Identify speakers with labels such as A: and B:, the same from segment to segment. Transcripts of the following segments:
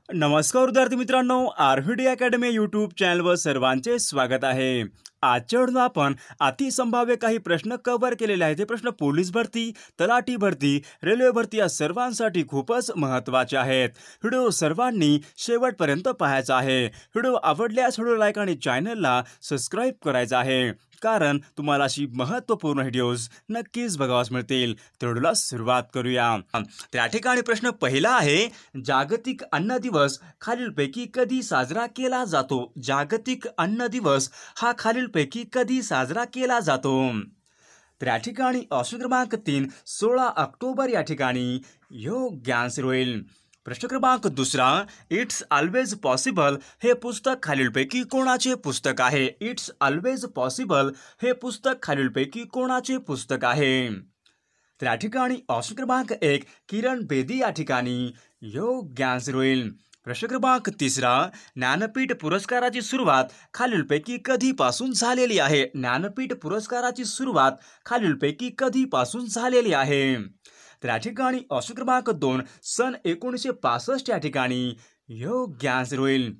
A: नमस्कार विद्यार्थी मित्रांनो, आरव्हीडी अकॅडमी यूट्यूब चॅनलवर सर्वांचे स्वागत आहे. आजच्या व्हिडिओत आपण अतिसंभाव्य काही प्रश्न कव्हर केलेले आहेत. हे प्रश्न पोलीस भरती, तलाठी भरती, रेल्वे भरती या सर्वांसाठी खूपच महत्त्वाचे आहेत. व्हिडिओ सर्वांनी शेवटपर्यंत पाहायचा आहे. व्हिडिओ आवडल्यास व्हिडिओ लाईक आणि चॅनलला सबस्क्राईब करायचं आहे, कारण तुम्हाला अशी महत्त्वपूर्ण व्हिडिओज नक्कीच बघावास मिळतील. तर व्हिडिओला सुरुवात करूया. त्या ठिकाणी प्रश्न पहिला आहे, जागतिक अन्न दिवस खालीलपैकी कधी साजरा केला जातो? जागतिक अन्न दिवस हा खालीलपैकी कधी साजरा केला जातो? तर या ठिकाणी ऑप्शन क्रमांक 3 16 ऑक्टोबर या ठिकाणी योग्य आन्सर होईल. प्रश्न क्रमांक दुसरा, इट्स ऑलवेज पॉसिबल हे पुस्तक खालीलपैकी कोणाचे पुस्तक आहे? इट्स ऑलवेज पॉसिबल हे पुस्तक खालीलपैकी कोणाचे पुस्तक आहे? तर या ठिकाणी ऑप्शन क्रमांक 1 किरण बेदी या ठिकाणी योग्य आन्सर होईल. प्रश्न क्रमांक तिसरा, ज्ञानपीठ पुरस्काराची सुरुवात खालीलपैकी कधीपासून झालेली आहे? ज्ञानपीठ पुरस्काराची सुरुवात खालीलपैकी कधीपासून झालेली आहे? तर या ठिकाणी ऑप्शन क्रमांक 2 सन 1965 या ठिकाणी योग्य आन्सर होईल.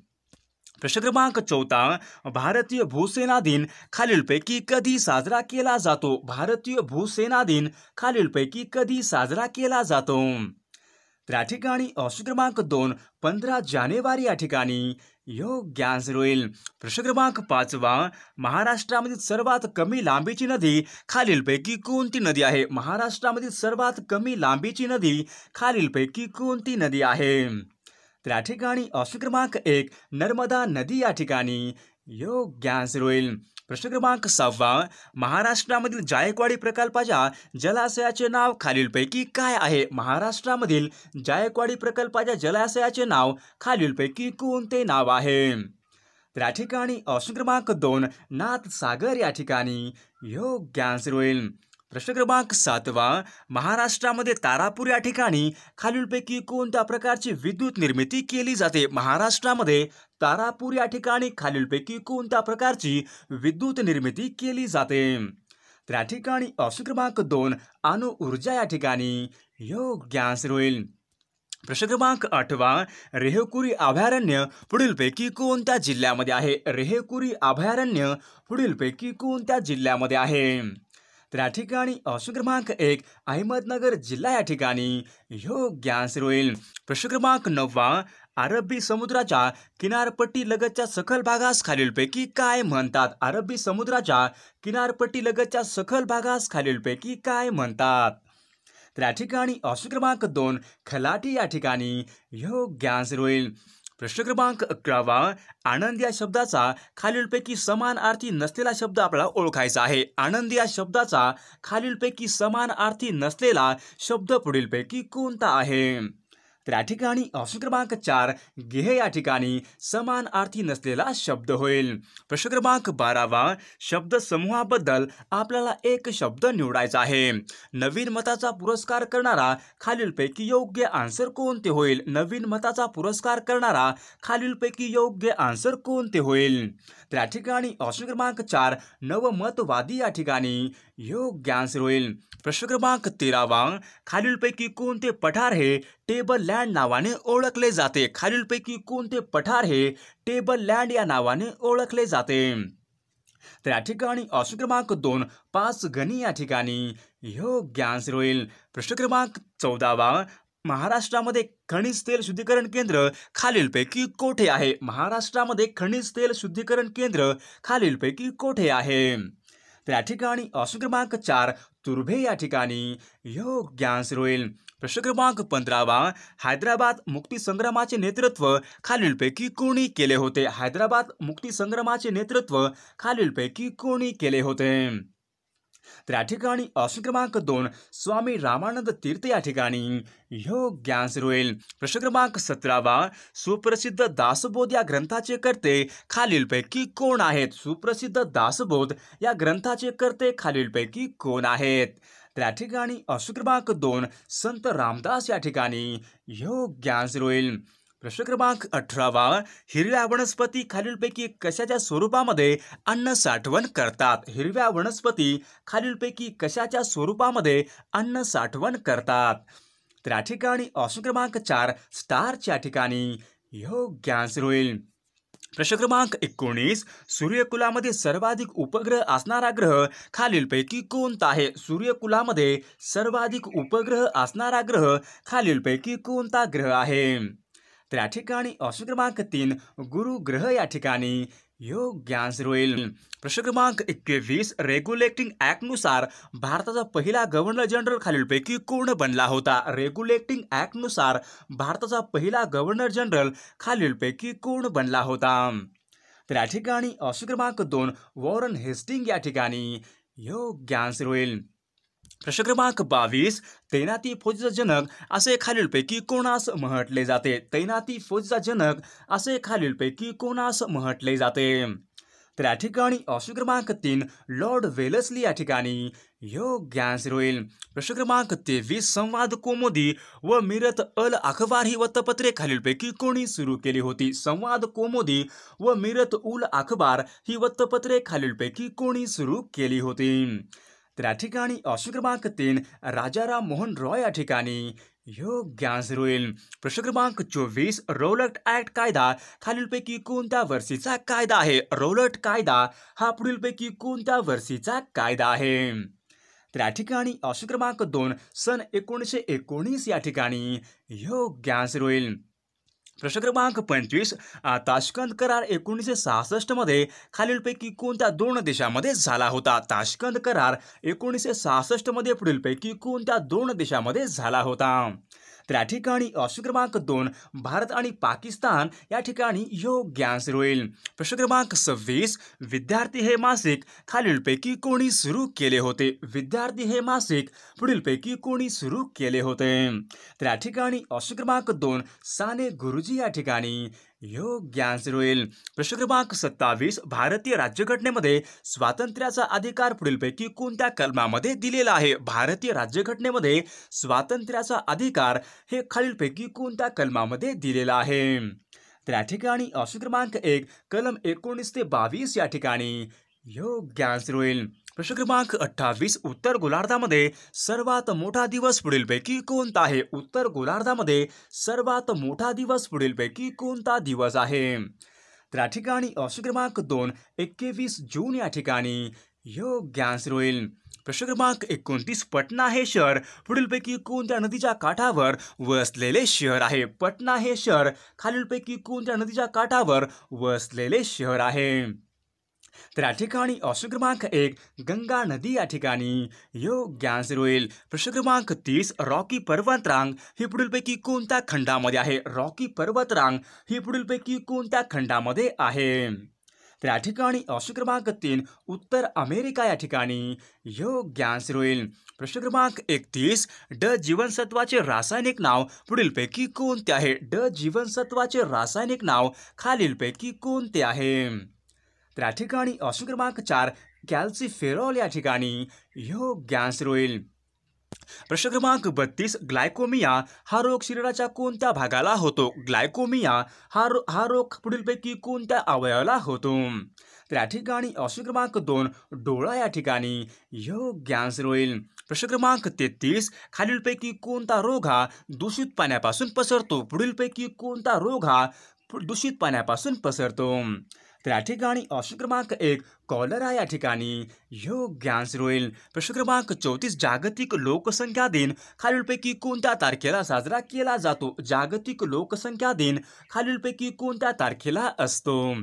A: प्रश्न क्रमांक 4 भारतीय भूसेना दिन खालीलपैकी कधी साजरा केला जातो? भारतीय भूसेना दिन खालीलपैकी कधी साजरा केला जातो? तर या ठिकाणी ऑप्शन क्रमांक 2 15 जानेवारी या ठिकाणी योग्य आन्सर होईल. प्रश्न क्रमांक 5 महाराष्ट्रामधील सर्वात कमी लांबीची नदी खालीलपैकी कोणती नदी आहे? महाराष्ट्रामधील सर्वात कमी लांबीची नदी खालीलपैकी कोणती नदी आहे? तर या ठिकाणी ऑप्शन क्रमांक 1 नर्मदा नदी या ठिकाणी योग्य आन्सर होईल. प्रश्न क्रमांक 6 महाराष्ट्रामधील जायकवाडी प्रकल्पाच्या जलाशयाचे नाव खालीलपैकी काय आहे? महाराष्ट्रामधील जायकवाडी प्रकल्पाच्या जलाशयाचे नाव खालीलपैकी कोणते नाव आहे? तर या ठिकाणी ऑप्शन क्रमांक 2 नाथसागर या ठिकाणी योग्य आन्सर होईल. प्रश्न क्रमांक 7 महाराष्ट्रामध्ये तारापूर या ठिकाणी खालीलपैकी कोणत्या प्रकारची विद्युत निर्मिती केली जाते? महाराष्ट्रामध्ये तारापूर या ठिकाणी खालीलपैकी कोणत्या प्रकारची विद्युत निर्मिती केली जाते? तर या ठिकाणी ऑप्शन क्रमांक 2 अणु ऊर्जा या ठिकाणी योग्य आन्सर होईल. प्रश्न क्रमांक 8 रेहकुरी अभयारण्य पुढीलपैकी कोणत्या जिल्ह्यामध्ये आहे? रेहकुरी अभयारण्य पुढीलपैकी कोणत्या जिल्ह्यामध्ये आहे? तर या ठिकाणी ऑप्शन क्रमांक 1 अहमदनगर जिल्हा या ठिकाणी योग्य आन्सर होईल. प्रश्न क्रमांक 9 अरबी समुद्राच्या किनारपट्टी लगतच्या सखल भागास खालीलपैकी काय म्हणतात? अरबी समुद्राच्या किनारपट्टी लगतच्या सखल भागास खालीलपैकी काय म्हणतात? तर या ठिकाणी ऑप्शन क्रमांक 2 खलाटी या ठिकाणी योग्य आन्सर होईल. प्रश्न क्रमांक 11 आनंद या शब्दाचा खालीलपैकी समानार्थी नसलेला शब्द आपल्याला ओळखायचा आहे. आनंद या शब्दाचा खालीलपैकी समानार्थी नसलेला शब्द पुढीलपैकी कोणता आहे? तर या ठिकाणी ऑप्शन क्रमांक 4 गेह या ठिकाणी समानार्थी नसलेला शब्द होईल. प्रश्न क्रमांक 12 शब्द समूहाबद्दल आपल्याला एक शब्द निवडायचा आहे. नवीन मताचा पुरस्कार करणारा खालीलपैकी योग्य आन्सर कोणते होईल? नवीन मताचा पुरस्कार करणारा खालीलपैकी योग्य आन्सर कोणते होईल? तर या ठिकाणी ऑप्शन क्रमांक 4 नवमतवादी या ठिकाणी योग्य आन्सर होईल. प्रश्न क्रमांक 13 खालीलपैकी कोणते पठार हे टेबल लँड नावाने ओळखले जाते? खालीलपैकी कोणते पठार हे टेबल लँड या नावाने ओळखले जाते? तर या ठिकाणी ऑप्शन क्रमांक 2 पाच गणी या ठिकाणी योग्य आन्सर होईल. प्रश्न क्रमांक 14 महाराष्ट्रामध्ये खनिज तेल शुद्धीकरण केंद्र खालीलपैकी कोठे आहे? महाराष्ट्रामध्ये खनिज तेल शुद्धीकरण केंद्र खालीलपैकी कोठे आहे? तर या ठिकाणी ऑप्शन क्रमांक 4 तुर्भे या ठिकाणी योग्य आन्सर होईल. प्रश्न क्रमांक 15 हैदराबाद मुक्तीसंग्रामाचे नेतृत्व खालीलपैकी कोणी केले होते? हैदराबाद मुक्तीसंग्रामाचे नेतृत्व खालीलपैकी कोणी केले होते? तर या ठिकाणी ऑप्शन क्रमांक 2 स्वामी रामानंद तीर्थ या ठिकाणी योग्य आन्सर होईल. प्रश्न क्रमांक 17 सुप्रसिद्ध दासबोध या ग्रंथाचे कर्ते खालीलपैकी कोण आहेत? सुप्रसिद्ध दासबोध या ग्रंथाचे कर्ते खालीलपैकी कोण आहेत? तर या ठिकाणी ऑप्शन क्रमांक 2 संत रामदास या ठिकाणी योग्य आन्सर होईल. प्रश्न क्रमांक 18 हिरव्या वनस्पती खालीलपैकी कशाच्या स्वरूपामध्ये अन्न साठवण करतात? हिरव्या वनस्पती खालीलपैकी कशाच्या स्वरूपामध्ये अन्न साठवण करतात? तर या ठिकाणी ऑप्शन क्रमांक 4 स्टार्च या ठिकाणी योग्य आन्सर होईल. प्रश्न क्रमांक 19. सूर्यकुलामध्ये सर्वाधिक उपग्रह असणारा ग्रह खालीलपैकी कोणता आहे? सूर्यकुलामध्ये सर्वाधिक उपग्रह असणारा ग्रह खालीलपैकी कोणता ग्रह आहे? तर या ठिकाणी ऑप्शन क्रमांक 3 गुरु ग्रह या ठिकाणी योग्य आन्सर होईल. प्रश्न क्रमांक 21. रेग्युलेटिंग ॲक्टनुसार भारताचा पहिला गव्हर्नर जनरल खालीलपैकी कोण बनला होता? रेग्युलेटिंग ॲक्टनुसार भारताचा पहिला गव्हर्नर जनरल खालीलपैकी कोण बनला होता? तर या ठिकाणी ऑप्शन क्रमांक 2 वॉरन हेस्टिंग या ठिकाणी योग्य आन्सर होईल. प्रश्न क्रमांक 22. तैनाती फौजेचा जनक असे खालीलपैकी कोणास म्हटले जाते? तैनाती फौजेचा जनक असे खालीलपैकी कोणास म्हटले जाते? तर या ठिकाणी ऑप्शन क्रमांक 3 लॉर्ड वेलस्ली या ठिकाणी योग्य आन्सर होईल. प्रश्न क्रमांक 23. संवाद कौमुदी व मिरत अल अखबार ही वृत्तपत्रे खालीलपैकी कोणी सुरू केली होती? संवाद कौमुदी व मिरत उल अखबार ही वृत्तपत्रे खालीलपैकी कोणी सुरू केली होती? तर या ठिकाणी ऑप्शन क्रमांक 3 राजाराम मोहन रॉय या ठिकाणी योग्य आन्सर होईल. प्रश्न क्रमांक 24. रौलट ॲक्ट कायदा खालीलपैकी कोणत्या वर्षीचा कायदा आहे? रौलट कायदा हा पुढीलपैकी कोणत्या वर्षीचा कायदा आहे? तर या ठिकाणी ऑप्शन क्रमांक 2 सन 1919 या ठिकाणी योग्य आन्सर होईल. प्रश्न क्रमांक 25. ताश्कंद करार 1966 मध्ये खालीलपैकी कोणत्या 2 देशांमध्ये झाला होता? ताश्कंद करार 1966 मध्ये पुढीलपैकी कोणत्या 2 देशांमध्ये झाला होता? तर या ठिकाणी ऑप्शन क्रमांक 2 भारत आणि पाकिस्तान या ठिकाणी योग्य आन्सर होईल. प्रश्न क्रमांक 26. विद्यार्थी हे मासिक खालीलपैकी कोणी सुरू केले होते? विद्यार्थी हे मासिक पुढीलपैकी कोणी सुरू केले होते? तर या ठिकाणी ऑप्शन क्रमांक 2 साने गुरुजी या ठिकाणी योग्य आन्सर होईल. प्रश्न क्रमांक 27. भारतीय राज्यघटनेमध्ये स्वातंत्र्याचा अधिकार पुढीलपैकी कोणत्या कलमामध्ये दिलेला आहे? भारतीय राज्यघटनेमध्ये स्वातंत्र्याचा अधिकार हे खालीलपैकी कोणत्या कलमामध्ये दिलेला आहे? तर या ठिकाणी ऑप्शन क्रमांक 1 कलम 19 ते 22 या ठिकाणी योग्य आन्सर होईल. प्रश्न क्रमांक 28. उत्तर गोलार्धामध्ये सर्वात मोठा दिवस पुढीलपैकी कोणता आहे? उत्तर गोलार्धामध्ये सर्वात मोठा दिवस पुढीलपैकी कोणता दिवस आहे? तर या ठिकाणी ऑप्शन क्रमांक 2 21 जून या ठिकाणी योग्य आन्सर होईल. प्रश्न क्रमांक 29. पटना हे शहर पुढीलपैकी कोणत्या नदीच्या काठावर वसलेले शहर आहे? पटना हे शहर खालीलपैकी कोणत्या नदीच्या काठावर वसलेले शहर आहे? तर या ठिकाणी ऑप्शन क्रमांक 1 गंगा नदी या ठिकाणी योग्य आन्सर होईल. प्रश्न क्रमांक 30. रॉकी पर्वतरांग ही पुढीलपैकी कोणत्या खंडामध्ये आहे? रॉकी पर्वतरांग ही पुढीलपैकी कोणत्या खंडामध्ये आहे? तर या ठिकाणी ऑप्शन क्रमांक 3 उत्तर अमेरिका या ठिकाणी योग्य आन्सर होईल. प्रश्न क्रमांक 31. ड जीवनसत्वाचे रासायनिक नाव पुढीलपैकी कोणते आहे? ड जीवनसत्वाचे रासायनिक नाव खालीलपैकी कोणते आहे? तर या ठिकाणी ऑप्शन क्रमांक 4 कॅल्सिफेरॉल या ठिकाणी योग्य आन्सर होईल. प्रश्न क्रमांक 32. ग्लायकोमिया हा रोग शरीराच्या कोणत्या भागाला होतो? ग्लायकोमिया हा रोग पुढीलपैकी कोणत्या अवयवाला होतो? तर या ठिकाणी ऑप्शन क्रमांक 2 डोळा या ठिकाणी योग्य आन्सर होईल. प्रश्न क्रमांक 33. खालीलपैकी कोणता रोग हा दूषित पाण्यापासून पसरतो? पुढीलपैकी कोणता रोग हा दूषित पाण्यापासून पसरतो? तर या ठिकाणी ऑप्शन क्रमांक 1 कॉलरा या ठिकाणी योग्य आन्सर होईल. प्रश्न क्रमांक 34. जागतिक लोकसंख्या दिन खालीलपैकी कोणत्या तारखेला साजरा केला जातो? जागतिक लोकसंख्या दिन खालीलपैकी कोणत्या तारखेला असतो?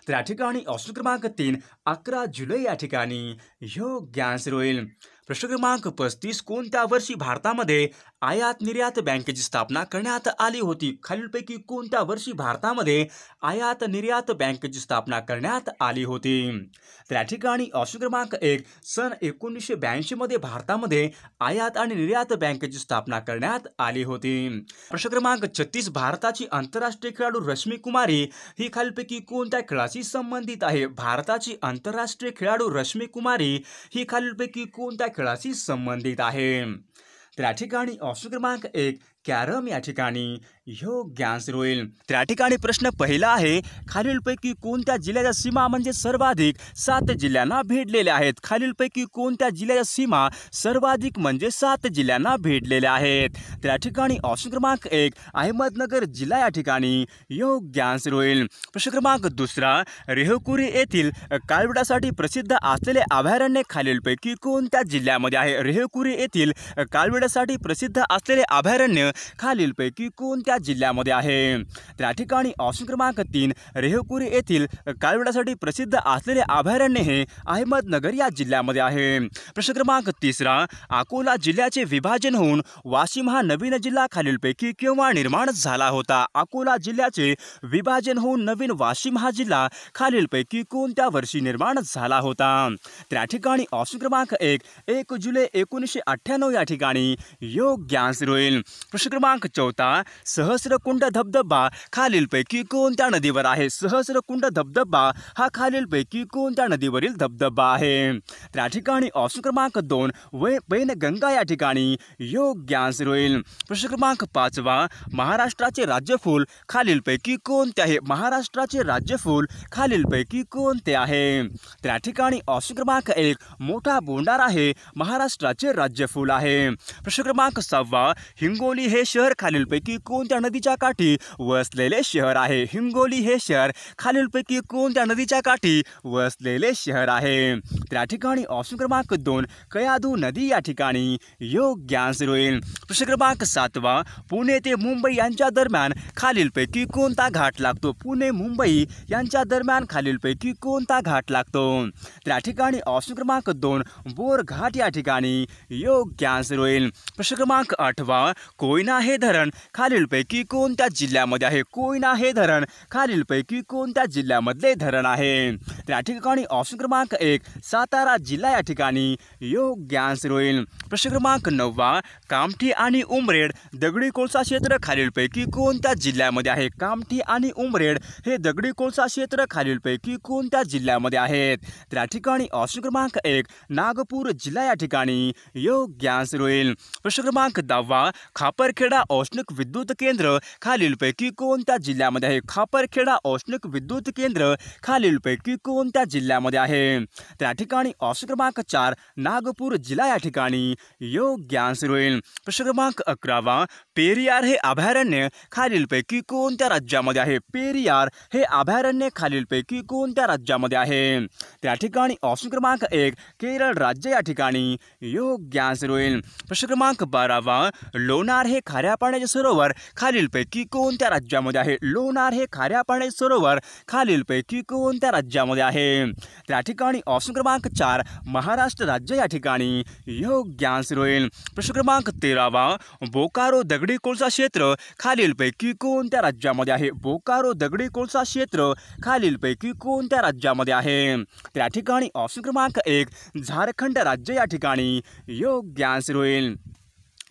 A: तर या ठिकाणी ऑप्शन क्रमांक 3 11 जुलै या ठिकाणी योग्य आन्सर होईल. प्रश्न क्रमांक 35. कोणत्या वर्षी भारतामध्ये आयात निर्यात बँकेची स्थापना करण्यात आली होती? खालीलपैकी कोणत्या वर्षी भारतामध्ये आयात निर्यात बँकेची स्थापना करण्यात आली होती? तर या ठिकाणी ऑप्शन क्रमांक 1 सन 1982 मध्ये भारतामध्ये आयात आणि निर्यात बँकेची स्थापना करण्यात आली होती. प्रश्न क्रमांक 36. भारताची आंतरराष्ट्रीय खेळाडू रश्मी कुमारी ही खालीलपैकी कोणत्या खेळाशी संबंधित आहे? भारताची आंतरराष्ट्रीय खेळाडू रश्मी कुमारी ही खालीलपैकी कोणत्या खेळाशी संबंधित आहे? तर या ठिकाणी ऑप्शन क्रमांक 1 कॅरम या ठिकाणी योग्य आन्सर होईल. त्या ठिकाणी प्रश्न पहिला आहे, खालीलपैकी कोणत्या जिल्ह्याच्या सीमा म्हणजे सर्वाधिक 7 जिल्ह्यांना भेटलेल्या आहेत. खालीलपैकी कोणत्या जिल्ह्याच्या सीमा सर्वाधिक म्हणजे 7 जिल्ह्यांना भेटलेल्या आहेत. त्या ठिकाणी ऑप्शन क्रमांक 1 अहमदनगर जिल्हा या ठिकाणी योग्य आन्सर होईल. प्रश्न क्रमांक दुसरा, रेहकुरी येथील काळविटासाठी प्रसिद्ध असलेले अभयारण्य खालीलपैकी कोणत्या जिल्ह्यामध्ये आहे. रेहकुरी येथील काळविटासाठी प्रसिद्ध असलेले अभयारण्य खालीलपैकी कोणत्या जिल्ह्यामध्ये आहे. त्या ठिकाणी ऑप्शन क्रमांक 3 रेहकुरी येथील काळविटासाठी प्रसिद्ध असलेले अभयारण्य हे अहमदनगर या जिल्ह्यामध्ये आहे. प्रश्न क्रमांक तिसरा, अकोला जिल्ह्याचे विभाजन होऊन वाशिम हा नवीन जिल्हा खालीलपैकी केव्हा निर्माण झाला होता. अकोला जिल्ह्याचे विभाजन होऊन नवीन वाशिम हा जिल्हा खालीलपैकी कोणत्या वर्षी निर्माण झाला होता. त्या ठिकाणी ऑप्शन क्रमांक 1 जुलै 1998 या ठिकाणी योग्य आन्सर होईल. प्रश्न क्रमांक चौथा, सहस्रकुंड धबधबा खालीलपैकी कोणत्या नदीवर आहे. सहस्रकुंड धबधबा हा खालीलपैकी कोणत्या नदीवरील धबधबा आहे. त्या ठिकाणी ऑप्शन क्रमांक 2 वैनगंगा या ठिकाणी योग्य आन्सर होईल. प्रश्न क्रमांक 5, महाराष्ट्राचे राज्यफूल खालीलपैकी कोणते आहे. महाराष्ट्राचे राज्यफूल खालीलपैकी कोणते आहे. त्या ठिकाणी ऑप्शन क्रमांक 1 मोठा बोंडार आहे महाराष्ट्राचे राज्यफूल आहे. प्रश्न क्रमांक 6, हिंगोली हे शहर खालीलपैकी कोणत्या नदीच्या काठी वसलेले शहर आहे. हिंगोली हे शहर खालीलपैकी कोणत्या नदीच्या काठी वसलेले शहर आहे. त्या ठिकाणी ऑप्शन क्रमांक 2 कयाधू नदी या ठिकाणी योग्य आन्सर होईल. प्रश्न क्रमांक 7, पुणे ते मुंबई यांच्या दरम्यान खालीलपैकी कोणता घाट लागतो. पुणे मुंबई यांच्या दरम्यान खालीलपैकी कोणता घाट लागतो. त्या ठिकाणी ऑप्शन क्रमांक 2 बोर घाट या ठिकाणी योग्य आन्सर होईल. प्रश्न क्रमांक 8, कोयना हे धरण खालीलपैकी कोणत्या जिल्ह्यामध्ये आहे. कोयना हे धरण खालीलपैकी कोणत्या जिल्ह्यामधले धरण आहे. त्या ठिकाणी ऑप्शन क्रमांक 1 सातारा जिल्हा या ठिकाणी योग्य आन्सर होईल. प्रश्न क्रमांक 9, कामठी आणि उमरेड दगडी कोळसा क्षेत्र खालीलपैकी कोणत्या जिल्ह्यामध्ये आहे. कामठी आणि उमरेड हे दगडी कोळसा क्षेत्र खालीलपैकी कोणत्या जिल्ह्यामध्ये आहेत. त्या ठिकाणी ऑप्शन क्रमांक 1 नागपूर जिल्हा या ठिकाणी योग्य आन्सर होईल. प्रश्न क्रमांक 10, खापरखेडा औष्णिक विद्युत केंद्र खालीलपैकी कोणत्या जिल्ह्यामध्ये आहे. खापरखेडा औष्णिक विद्युत केंद्र खालीलपैकी कोणत्या जिल्ह्यामध्ये आहे. त्या ठिकाणी ऑप्शन क्रमांक 4 नागपूर जिल्हा या ठिकाणी योग्य आन्सर होईल. प्रश्न क्रमांक 11, पेरियार हे अभयारण्य खालीलपैकी कोणत्या राज्यामध्ये आहे. पेरियार हे अभयारण्य खालीलपैकी कोणत्या राज्यामध्ये आहे. त्या ठिकाणी ऑप्शन क्रमांक 1 केरळ राज्य या ठिकाणी योग्य आन्सर होईल. प्रश्न क्रमांक 12, लोणार हे खाऱ्या पाण्याचे सरोवर खालीलपैकी कोणत्या राज्यामध्ये आहे. लोणार हे खाऱ्या पाण्याचे सरोवर खालीलपैकी कोणत्या राज्यामध्ये आहे. त्या ठिकाणी ऑप्शन क्रमांक 4 महाराष्ट्र राज्य या ठिकाणी योग्य आन्सर होईल. प्रश्न क्रमांक 13, बोकारो दगडी कोळसा क्षेत्र खालीलपैकी कोणत्या राज्यामध्ये आहे. बोकारो दगडी कोळसा क्षेत्र खालीलपैकी कोणत्या राज्यामध्ये आहे. त्या ठिकाणी ऑप्शन क्रमांक 1 झारखंड राज्य या ठिकाणी योग्य आन्सर होईल.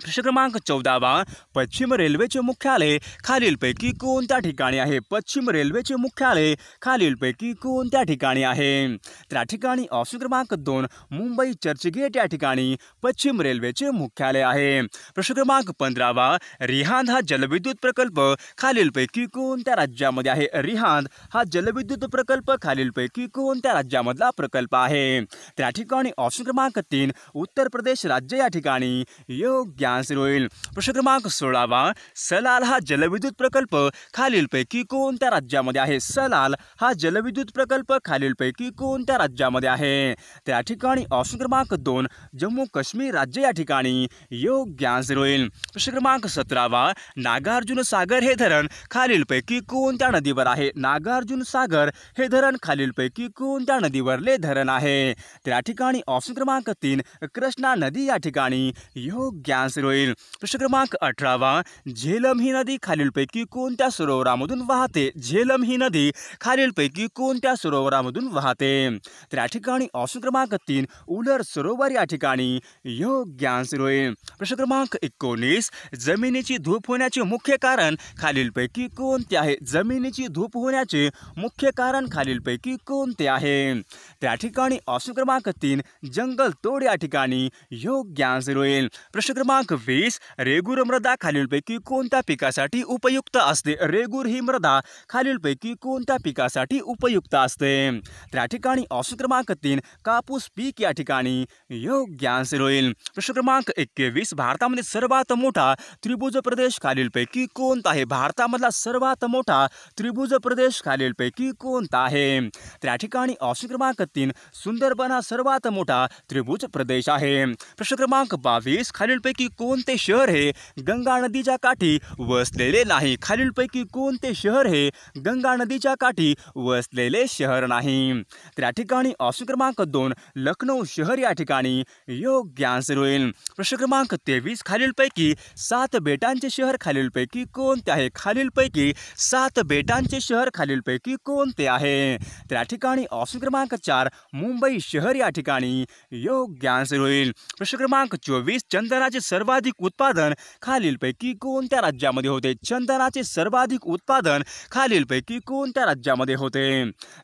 A: प्रश्न क्रमांक 14, पश्चिम रेल्वेचे मुख्यालय खालीलपैकी कोणत्या ठिकाणी आहे. पश्चिम रेल्वेचे मुख्यालय खालीलपैकी कोणत्या ठिकाणी आहे. त्या ठिकाणी ऑप्शन क्रमांक 2 मुंबई चर्चगेट या ठिकाणी पश्चिम रेल्वेचे मुख्यालय आहे. प्रश्न क्रमांक 15, रिहांद हा जलविद्युत प्रकल्प खालीलपैकी कोणत्या राज्यामध्ये आहे. रिहांद हा जलविद्युत प्रकल्प खालीलपैकी कोणत्या राज्यामधला प्रकल्प आहे. त्या ठिकाणी ऑप्शन क्रमांक 3 उत्तर प्रदेश राज्य या ठिकाणी योग्य आन्सर होईल. प्रश्न क्रमांक 16, सलाल हा जलविद्युत प्रकल्प खालीलपैकी कोणत्या राज्यामध्ये आहे. सलाल हा जलविद्युत प्रकल्प खालीलपैकी कोणत्या राज्यामध्ये आहे. त्या ठिकाणी ऑप्शन क्रमांक 2 जम्मू काश्मीर राज्य या ठिकाणी योग्य आन्सर होईल. प्रश्न क्रमांक 17, नागार्जुन सागर हे धरण खालीलपैकी कोणत्या नदीवर आहे. नागार्जुन सागर हे धरण खालीलपैकी कोणत्या नदीवरले धरण आहे. त्या ठिकाणी ऑप्शन क्रमांक 3 कृष्णा नदी या ठिकाणी योग्य आन्सर होईल. प्रश्न क्रमांक 18, झेलम ही नदी खालीलपैकी कोणत्या सरोवरामधून वाहते. झेलम ही नदी खालीलपैकी कोणत्या सरोवरामधून वाहते. त्या ठिकाणी ऑप्शन क्रमांक 3 उलर सरोवर या ठिकाणी योग्य आन्सर होईल. प्रश्न क्रमांक 19, जमिनीची धूप होण्याचे मुख्य कारण खालीलपैकी कोणते आहे. जमिनीची धूप होण्याचे मुख्य कारण खालीलपैकी कोणते आहे. त्या ठिकाणी ऑप्शन क्रमांक 3 जंगल तोड या ठिकाणी योग्य आन्सर होईल. प्रश्न क्रमांक क्रमांक 20 रेगूर मृदा खालीलपैकी कोणत्या पिकासाठी उपयुक्त असते? रेगूर ही मृदा खालीलपैकी कोणत्या पिकासाठी उपयुक्त असते? त्या ठिकाणी ऑप्शन क्रमांक 3 कापूस पीक या ठिकाणी योग्य आन्सर होईल. प्रश्न क्रमांक 21 भारतामध्ये सर्वात मोठा त्रिभुज प्रदेश खालीलपैकी कोणता आहे? भारतामधला सर्वात मोठा त्रिभुज प्रदेश खालीलपैकी कोणता आहे? त्या ठिकाणी ऑप्शन क्रमांक 3 सुंदरबन हा सर्वात मोठा त्रिभुज प्रदेश आहे. प्रश्न क्रमांक 22 खालीलपैकी कोणते शहर हे गंगा नदीच्या काठी वसलेले नाही? खालीलपैकी कोणते शहर हे गंगा नदीच्या काठी वसलेले शहर नाही? त्या ठिकाणी ऑप्शन क्रमांक 2 लखनौ शहर या ठिकाणी योग्य आन्सर होईल. प्रश्न क्रमांक 23 खालीलपैकी 7 बेटांचे शहर खालीलपैकी कोणते आहे? खालीलपैकी 7 बेटांचे शहर खालीलपैकी कोणते आहे? त्या ठिकाणी ऑप्शन क्रमांक 4 मुंबई शहर या ठिकाणी योग्य आन्सर होईल. प्रश्न क्रमांक 24 चंदनाचे सर्वाधिक उत्पादन खालीलपैकी कोणत्या राज्यामध्ये होते? चंदनाचे सर्वाधिक उत्पादन खालीलपैकी कोणत्या राज्यामध्ये होते?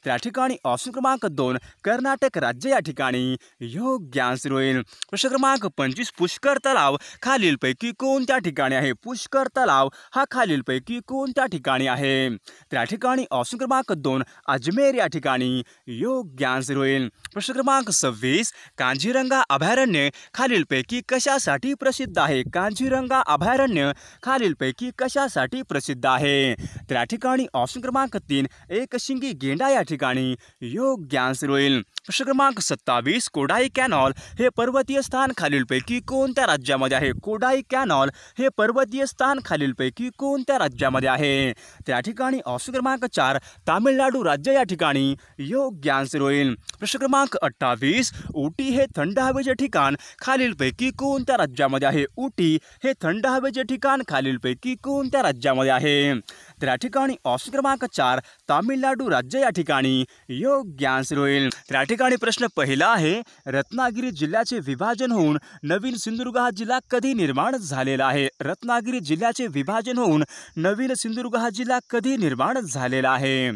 A: त्या ठिकाणी ऑप्शन क्रमांक 2 कर्नाटक राज्य या ठिकाणी योग्य आन्सर होईल. प्रश्न क्रमांक 25 पुष्कर तलाव खालीलपैकी कोणत्या ठिकाणी आहे? पुष्कर तलाव हा खालीलपैकी कोणत्या ठिकाणी आहे? त्या ठिकाणी ऑप्शन क्रमांक 2 अजमेर या ठिकाणी योग्य आन्सर होईल. प्रश्न क्रमांक 26 कांझीरंगा अभयारण्य खालीलपैकी कशासाठी प्रसिद्ध आहे? कांझीरंगा अभयारण्य खालीलपैकी कशासाठी प्रसिद्ध आहे? त्या ठिकाणी ऑप्शन क्रमांक 3 एकशिंगी गेंडा या ठिकाणी योग्य आन्सर होईल. प्रश्न क्रमांक 27 कोडाई कॅनॉल हे पर्वतीय स्थान खालीलपैकी कोणत्या राज्यामध्ये आहे? कोडाई कॅनॉल हे पर्वतीय स्थान खालीलपैकी कोणत्या राज्यामध्ये आहे? त्या ठिकाणी ऑप्शन क्रमांक 4 तामिळनाडू राज्य या ठिकाणी योग्य आन्सर होईल. प्रश्न क्रमांक 28 उटी हे थंड हवेचे ठिकाण खालीलपैकी कोणत्या राज्यामध्ये आहे? उटी हे थंड हवेचे ठिकाण खालीलपैकी कोणत्या राज्यामध्ये आहे? त्या ठिकाणी ऑप्शन क्रमांक 4 तामिळनाडू राज्य या ठिकाणी योग्य आन्सर होईल. त्या ठिकाणी प्रश्न पहिला आहे रत्नागिरी जिल्ह्याचे विभाजन होऊन नवीन सिंधुदुर्ग हा जिल्हा कधी निर्माण झालेला आहे? रत्नागिरी जिल्ह्याचे विभाजन होऊन नवीन सिंधुदुर्ग हा जिल्हा कधी निर्माण झालेला आहे?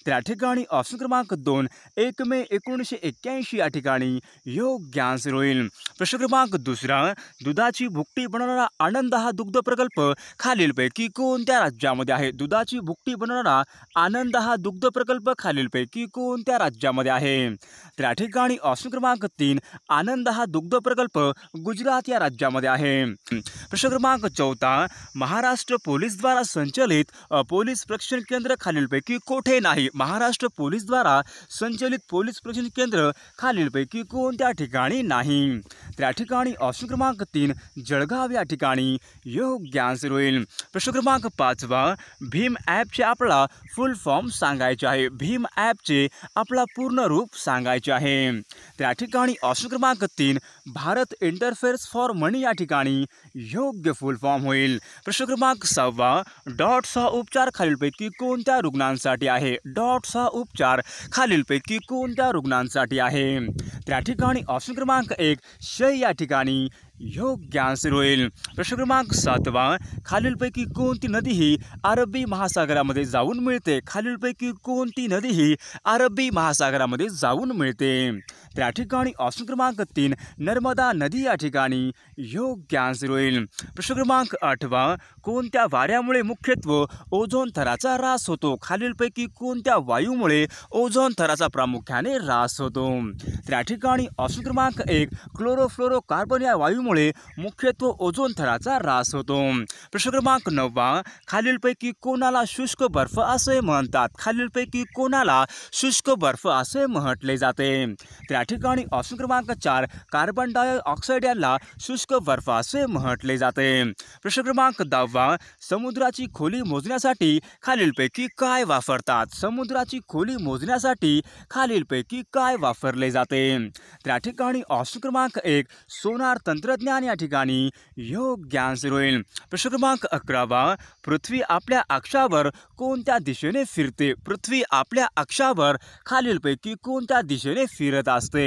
A: त्या ठिकाणी ऑप्शन क्रमांक 2 1 मे 1981 या ठिकाणी योग्य आन्सर होईल. प्रश्न क्रमांक 2 दुधाची भुकटी बनवणारा आनंद हा दुग्ध प्रकल्प खालीलपैकी कोणत्या राज्यामध्ये आहे? दुधाची भुकटी बनवणारा आनंद हा दुग्ध प्रकल्प खालीलपैकी कोणत्या राज्यामध्ये आहे? त्या ठिकाणी ऑप्शन क्रमांक 3 आनंद हा दुग्ध प्रकल्प गुजरात या राज्यामध्ये आहे. प्रश्न क्रमांक 4 महाराष्ट्र पोलीस द्वारा संचलित पोलीस प्रशिक्षण केंद्र खालीलपैकी कोठे नाही? महाराष्ट्र पोलीस द्वारा संचलित पोलीस प्रशिक्षण केंद्र खालीलपैकी कोणत्या ठिकाणी नाही? त्या ठिकाणी ऑप्शन क्रमांक 3 जळगाव या ठिकाणी योग्य आन्सर होईल. प्रश्न क्रमांक 5 भीम ॲपचे आपला फुल फॉर्म सांगायचे आहे. भीम ॲपचे आपला पूर्ण रूप सांगायचे आहे. त्या ठिकाणी ऑप्शन क्रमांक 3 भारत इंटरफेस फॉर मनी या ठिकाणी योग्य फुल फॉर्म होईल. प्रश्न क्रमांक 6 डॉट्स हा उपचार खालीलपैकी कोणत्या रुग्णांसाठी आहे? डॉट्स हा उपचार खालीलपैकी कोणत्या रुग्णांसाठी आहे? त्या ठिकाणी ऑप्शन क्रमांक 1 क्षय या ठिकाणी योग्य आन्सर होईल. प्रश्न क्रमांक 7 खालीलपैकी कोणती नदी ही अरबी महासागरामध्ये जाऊन मिळते? खालीलपैकी कोणती नदी ही अरबी महासागरामध्ये जाऊन मिळते? त्या ठिकाणी ऑप्शन क्रमांक 3 नर्मदा नदी या ठिकाणी योग्य आन्सर होईल. प्रश्न क्रमांक 8 कोणत्या वाऱ्यामुळे मुख्यत्वे ओझोन थराचा ऱ्हास होतो? खालीलपैकी कोणत्या वायूमुळे ओझोन थराचा प्रामुख्याने ऱ्हास होतो? त्या ठिकाणी ऑप्शन क्रमांक 1 क्लोरोफ्लोरोकार्बन या वायूमुळे मुख्यत्वे ओझोन थराचा ऱ्हास होतो. प्रश्न क्रमांक 9 खालीलपैकी कोणाला शुष्क बर्फ असे म्हणतात? खालीलपैकी कोणाला शुष्क बर्फ असे म्हटले जाते? त्या ठिकाणी ऑप्शन क्रमांक 4 कार्बन डायऑक्साईड याला शुष्क बर्फ असे म्हटले जाते. प्रश्न क्रमांक 10 समुद्राची खोली मोजण्यासाठी खालीलपैकी काय वापरतात? समुद्राची खोली मोजण्यासाठी खालीलपैकी काय वापरले जाते? त्या ठिकाणी ऑप्शन क्रमांक 1 सोनार तंत्रज्ञान या ठिकाणी योग्य आन्सर होईल. प्रश्न क्रमांक 11 पृथ्वी आपल्या अक्षावर कोणत्या दिशेने फिरते? पृथ्वी आपल्या अक्षावर खालीलपैकी कोणत्या दिशेने फिरत असते?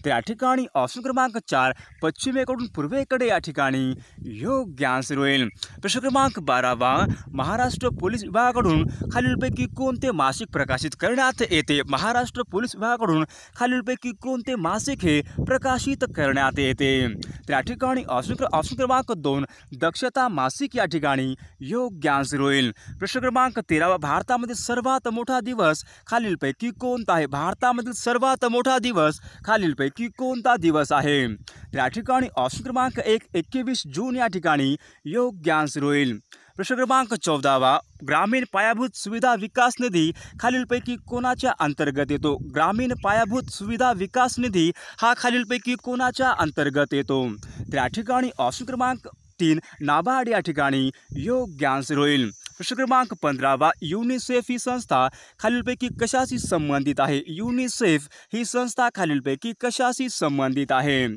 A: त्या ठिकाणी ऑप्शन क्रमांक 4 पश्चिमेकडून पूर्वेकडे या ठिकाणी योग्य आन्सर होईल. प्रश्न प्रश्न क्रमांक 12 महाराष्ट्र पोलीस विभागाकडून खालीलपैकी कोणते मासिक प्रकाशित करण्यात येते? महाराष्ट्र पोलीस विभागाकडून खालीलपैकी कोणते मासिक हे प्रकाशित करण्यात येते? तर या ठिकाणी ऑप्शन क्रमांक 2 दक्षता मासिक या ठिकाणी योग्य आन्सर होईल. प्रश्न क्रमांक 13 भारतामध्ये सर्वात मोठा दिवस खालीलपैकी कोणता आहे? भारतामधील सर्वात मोठा दिवस खालीलपैकी कोणता दिवस आहे? तर या ठिकाणी ऑप्शन क्रमांक 1 21 जून या ठिकाणी योग्य आन्सर होईल. प्रश्न क्रमांक 14 ग्रामीण पायाभूत सुविधा विकास निधी खालीलपैकी कोणाच्या अंतर्गत येतो? ग्रामीण पायाभूत सुविधा विकास निधी हा खालीलपैकी कोणाच्या अंतर्गत येतो? तर या ठिकाणी ऑप्शन क्रमांक 3 नाबार्ड या ठिकाणी योग्य आन्सर होईल. प्रश्न क्रमांक 15 युनिसेफ ही संस्था खालीलपैकी कशाशी संबंधित आहे? युनिसेफ ही संस्था खालीलपैकी कशाशी संबंधित आहे?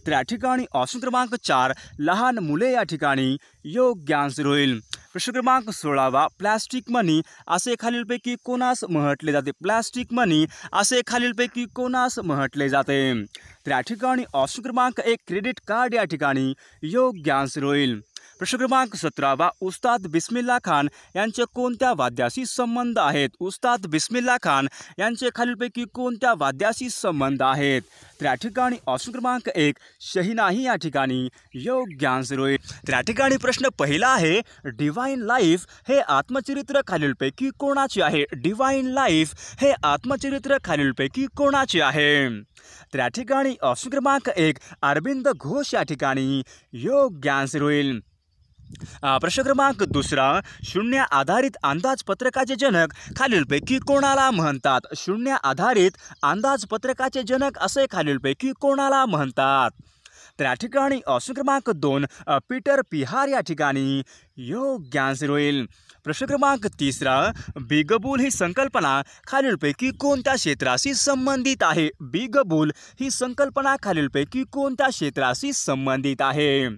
A: तर या ठिकाणी ऑप्शन क्रमांक 4 लहान मुले या ठिकाणी योग्य आन्सर होईल. प्रश्न क्रमांक 16 प्लॅस्टिक मनी असे खालीलपैकी कोणास म्हटले जाते? प्लॅस्टिक मनी असे खालीलपैकी कोणास म्हटले जाते? तर या ठिकाणी ऑप्शन क्रमांक 1 क्रेडिट कार्ड या ठिकाणी योग्य आन्सर होईल. प्रश्न क्रमांक 17 उस्ताद बिस्मिल्ला खान यांचे कोणत्या वाद्याशी संबंध आहेत? उस्ताद बिस्मिल्ला खान यांचे खालीलपैकी कोणत्या वाद्याशी संबंध आहेत? तर या ठिकाणी ऑप्शन क्रमांक 1 शहीनाही या ठिकाणी योग्य आन्सर होईल. तर या ठिकाणी प्रश्न पहिला आहे डिवाइन लाईफ हे आत्मचरित्र खालीलपैकी कोणाचे आहे? डिवाइन लाईफ हे आत्मचरित्र खालीलपैकी कोणाचे आहे? तर या ठिकाणी ऑप्शन क्रमांक 1 अरविंद घोष या ठिकाणी योग्य आन्सर होईल. प्रश्न क्रमांक 2 शून्य आधारित अंदाजपत्रकाचे जनक खालीलपैकी कोणाला म्हणतात? शून्य आधारित अंदाजपत्रकाचे जनक असे खालीलपैकी कोणाला म्हणतात? तर या ठिकाणी ऑप्शन क्रमांक 2 पीटर पिहार या ठिकाणी योग्य आन्सर होईल. प्रश्न क्रमांक 3 बिग बुल ही संकल्पना खालीलपैकी कोणत्या क्षेत्राशी संबंधित आहे? बिग बुल ही संकल्पना खालीलपैकी कोणत्या क्षेत्राशी संबंधित आहे?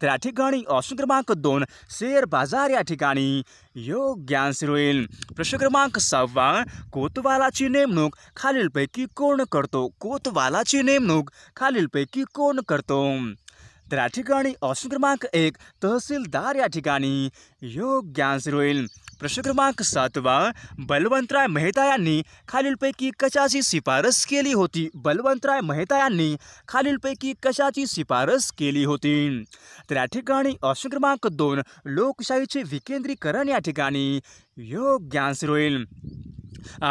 A: तर या ठिकाणी ऑप्शन क्रमांक 2 शेअर बाजार या ठिकाणी योग्य आन्सर होईल. प्रश्न क्रमांक 6 कोतवालाची नेमणूक खालीलपैकी कोण करतो? कोतवालाची नेमणूक खालीलपैकी कोण करतो? तर या ठिकाणी ऑप्शन क्रमांक 1 तहसीलदार या ठिकाणी योग्य आन्सर होईल. प्रश्न क्रमांक 7 बलवंतराय मेहता यांनी खालीलपैकी कशाची शिफारस केली होती? बलवंतराय मेहता यांनी खालीलपैकी कशाची शिफारस केली होती? तर या ठिकाणी ऑप्शन क्रमांक 2 लोकशाहीचे विकेंद्रीकरण या ठिकाणी योग्य आन्सर होईल.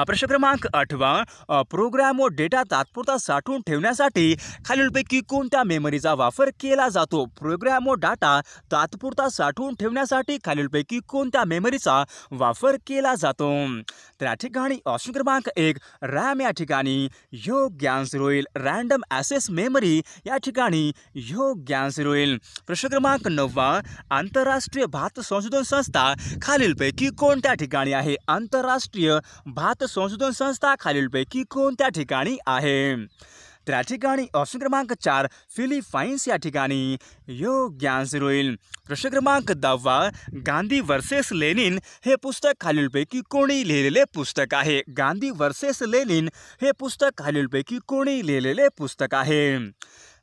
A: प्रश्न क्रमांक 8 प्रोग्राम व डेटा तात्पुरता साठवून ठेवण्यासाठी खालीलपैकी कोणत्या मेमरीचा वापर केला जातो? प्रोग्राम व डाटा तात्पुरता साठवून ठेवण्यासाठी खालीलपैकी कोणत्या मेमरीचा वापर केला जातो? तर या ठिकाणी ऑप्शन क्रमांक 1 रॅम या ठिकाणी योग्य आन्सर होईल. रँडम ॲक्सेस मेमरी या ठिकाणी योग्य आन्सर होईल. प्रश्न क्रमांक 9 आंतरराष्ट्रीय भात संशोधन संस्था खालीलपैकी कोणत्या ठिकाणी आहे? आंतरराष्ट्रीय भात संशोधन संस्था खालीलपैकी कोणत्या ठिकाणी आहे? तर या ठिकाणी ऑप्शन क्रमांक 4 फिलिपाईन्स या ठिकाणी योग्य आन्सर होईल. प्रश्न क्रमांक 10 गांधी वर्सेस लेनिन हे पुस्तक खालीलपैकी कोणी लिहिलेले पुस्तक आहे? गांधी वर्सेस लेनिन हे पुस्तक खालीलपैकी कोणी लिहिलेले पुस्तक आहे?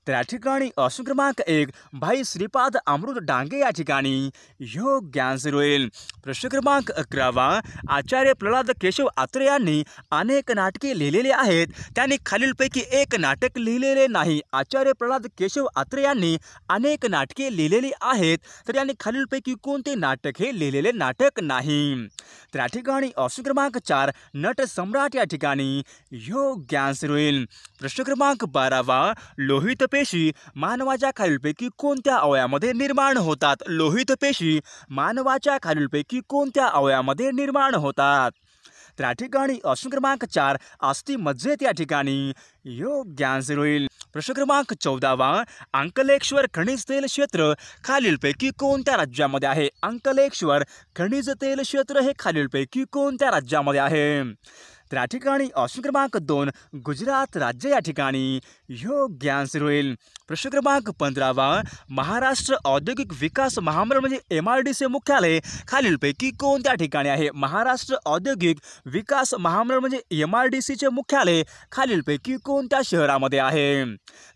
A: तर या ठिकाणी ऑप्शन क्रमांक 1 भाई श्रीपाद अमृत डांगे या ठिकाणी योग्य आन्सर होईल. प्रश्न क्रमांक 11 आचार्य प्रल्हाद केशव आत्रे यांनी अनेक नाटके लिहिलेली आहेत, त्यांनी खालीलपैकी एक नाटक लिहिलेले नाही. आचार्य प्रल्हाद केशव आत्रे यांनी अनेक नाटके लिहिलेली आहेत, तर यांनी खालीलपैकी कोणते नाटक हे लिहिलेले नाटक नाही? तर या ठिकाणी ऑप्शन क्रमांक 4 नट सम्राट या ठिकाणी योग्य आन्सर होईल. प्रश्न क्रमांक 12 लोहित पेशी मानवाच्या खालीलपैकी कोणत्या अवयवामध्ये निर्माण होतात? लोहित पेशी मानवाच्या खालीलपैकी कोणत्या अवयवामध्ये निर्माण होतात? तर या ठिकाणी ऑप्शन क्रमांक 4 अस्थिमज्जेत या ठिकाणी योग्य आन्सर होईल. प्रश्न क्रमांक 14 अंकलेश्वर खनिज तेल क्षेत्र खालीलपैकी कोणत्या राज्यामध्ये आहे? अंकलेश्वर खनिज तेल क्षेत्र हे खालीलपैकी कोणत्या राज्यामध्ये आहे? त्या ठिकाणी ऑप्शन क्रमांक 2 गुजरात राज्य या ठिकाणी योग्य आन्सर होईल. प्रश्न क्रमांक 15 महाराष्ट्र औद्योगिक विकास महामंडळ म्हणजे MRDC मुख्यालय खालीलपैकी कोणत्या ठिकाणी आहे? महाराष्ट्र औद्योगिक विकास महामंडळ म्हणजे MRDC चे मुख्यालय खालीलपैकी कोणत्या शहरामध्ये आहे?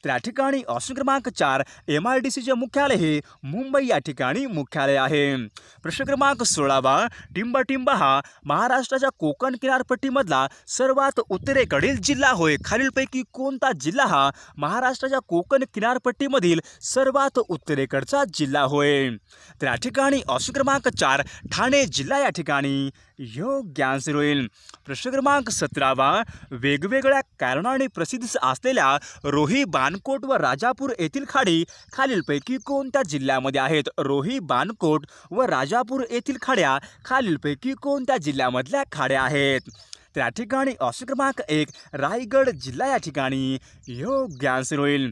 A: त्या ठिकाणी ऑप्शन क्रमांक 4 MRDC चे मुख्यालय हे मुंबई या ठिकाणी मुख्यालय आहे. प्रश्न क्रमांक 16 टिंबटिंब हा महाराष्ट्राच्या कोकण किनारपट्टीमधला सर्वात उत्तरेकडील जिल्हा होय. खालीलपैकी कोणता जिल्हा हा महाराष्ट्राच्या कोकण किनारपट्टीमधील सर्वात उत्तरेकडचा जिल्हा होय? त्या ठिकाणी ऑप्शन क्रमांक 4 ठाणे जिल्हा या ठिकाणी योग्य आन्सर होईल. प्रश्न क्रमांक 17 वेगवेगळ्या कारणाने प्रसिद्ध असलेल्या रोही, बाणकोट व राजापूर येथील खाडी खालीलपैकी कोणत्या जिल्ह्यामध्ये आहेत? रोही, बाणकोट व राजापूर येथील खाड्या खालीलपैकी कोणत्या जिल्ह्यामधल्या खाड्या आहेत? त्या ठिकाणी ऑप्शन क्रमांक 1 रायगड जिल्हा या ठिकाणी योग्य आन्सर होईल.